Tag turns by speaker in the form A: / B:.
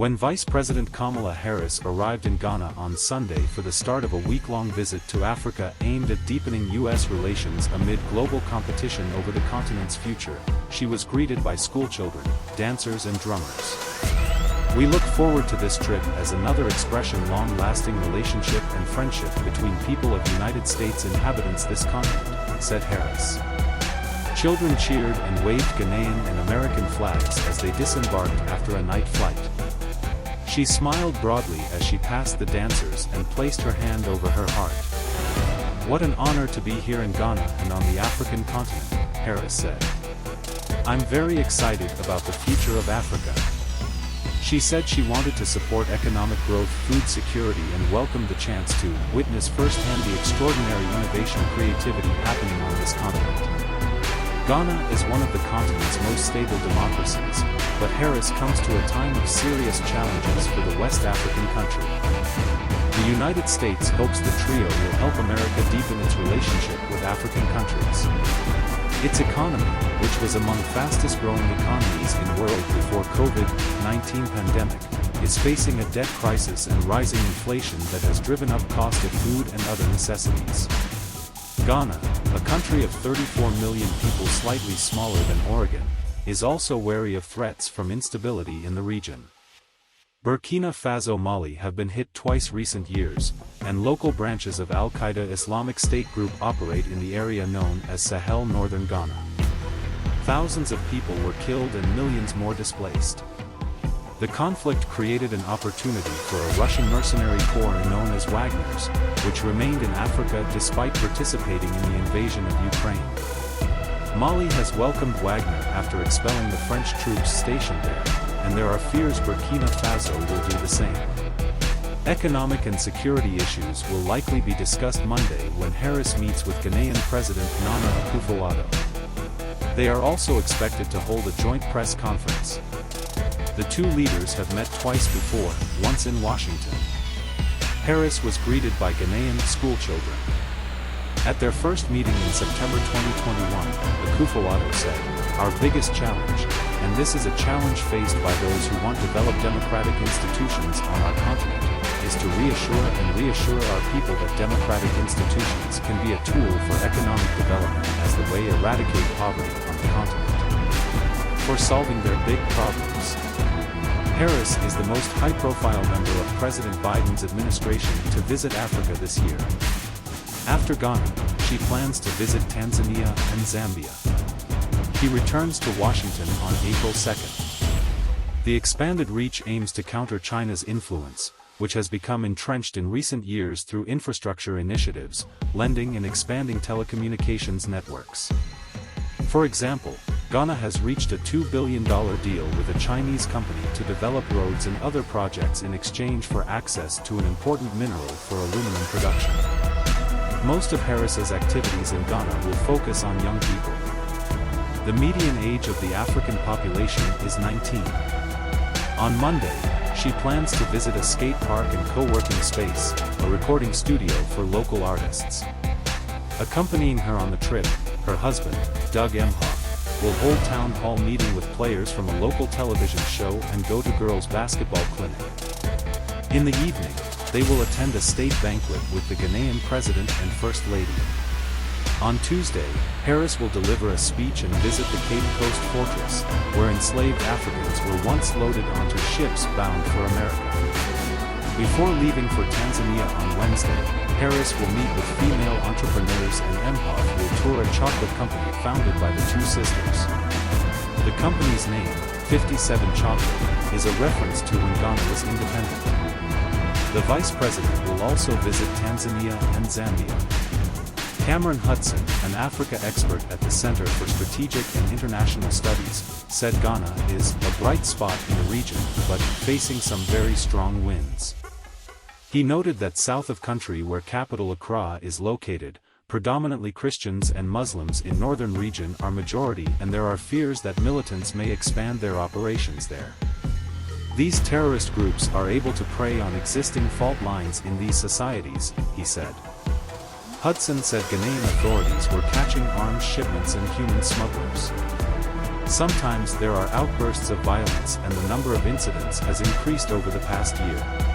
A: When Vice President Kamala Harris arrived in Ghana on Sunday for the start of a week-long visit to Africa aimed at deepening U.S. relations amid global competition over the continent's future, she was greeted by schoolchildren, dancers and drummers. "We look forward to this trip as another expression of long-lasting relationship and friendship between people of United States inhabitants this continent," said Harris. Children cheered and waved Ghanaian and American flags as they disembarked after a night flight. She smiled broadly as she passed the dancers and placed her hand over her heart. "What an honor to be here in Ghana and on the African continent," Harris said. "I'm very excited about the future of Africa." She said she wanted to support economic growth, food security and welcomed the chance to witness firsthand the extraordinary innovation and creativity happening on this continent. Ghana is one of the continent's most stable democracies, but Harris comes to a time of serious challenges for the West African country. The United States hopes the trio will help America deepen its relationship with African countries. Its economy, which was among fastest-growing economies in the world before COVID-19 pandemic, is facing a debt crisis and rising inflation that has driven up cost of food and other necessities. Ghana, a country of 34 million people slightly smaller than Oregon, is also wary of threats from instability in the region. Burkina Faso Mali have been hit twice recent years, and local branches of al-Qaeda Islamic State group operate in the area known as Sahel northern Ghana. Thousands of people were killed and millions more displaced. The conflict created an opportunity for a Russian mercenary corps known as Wagners, which remained in Africa despite participating in the invasion of Ukraine. Mali has welcomed Wagner after expelling the French troops stationed there, and there are fears Burkina Faso will do the same. Economic and security issues will likely be discussed Monday when Harris meets with Ghanaian President Nana Akufo-Addo. They are also expected to hold a joint press conference. The two leaders have met twice before, once in Washington. Harris was greeted by Ghanaian schoolchildren. At their first meeting in September 2021, Akufo-Addo said, "Our biggest challenge, and this is a challenge faced by those who want to develop democratic institutions on our continent, is to reassure our people that democratic institutions can be a tool for economic development as the way eradicate poverty on the continent. For solving their big problems." Harris is the most high-profile member of President Biden's administration to visit Africa this year. After Ghana, she plans to visit Tanzania and Zambia. He returns to Washington on April 2nd. The expanded reach aims to counter China's influence, which has become entrenched in recent years through infrastructure initiatives, lending and expanding telecommunications networks. For example, Ghana has reached a $2 billion deal with a Chinese company to develop roads and other projects in exchange for access to an important mineral for aluminum production. Most of Harris's activities in Ghana will focus on young people. The median age of the African population is 19. On Monday, she plans to visit a skate park and co-working space, a recording studio for local artists. Accompanying her on the trip, her husband, Doug Emhoff, will hold town hall meeting with players from a local television show and go to girls' basketball clinic. In the evening, they will attend a state banquet with the Ghanaian President and First Lady. On Tuesday, Harris will deliver a speech and visit the Cape Coast Fortress, where enslaved Africans were once loaded onto ships bound for America. Before leaving for Tanzania on Wednesday, Harris will meet with female entrepreneurs and Emhoff will tour a chocolate company founded by the two sisters. The company's name, 57 Chocolate, is a reference to when Ghana was independent. The Vice President will also visit Tanzania and Zambia. Cameron Hudson, an Africa expert at the Center for Strategic and International Studies, said Ghana is a bright spot in the region, but facing some very strong winds. He noted that south of country where capital Accra is located, predominantly Christians and Muslims in northern region are majority and there are fears that militants may expand their operations there. These terrorist groups are able to prey on existing fault lines in these societies, he said. Hudson said Ghanaian authorities were catching arms shipments and human smugglers. Sometimes there are outbursts of violence and the number of incidents has increased over the past year.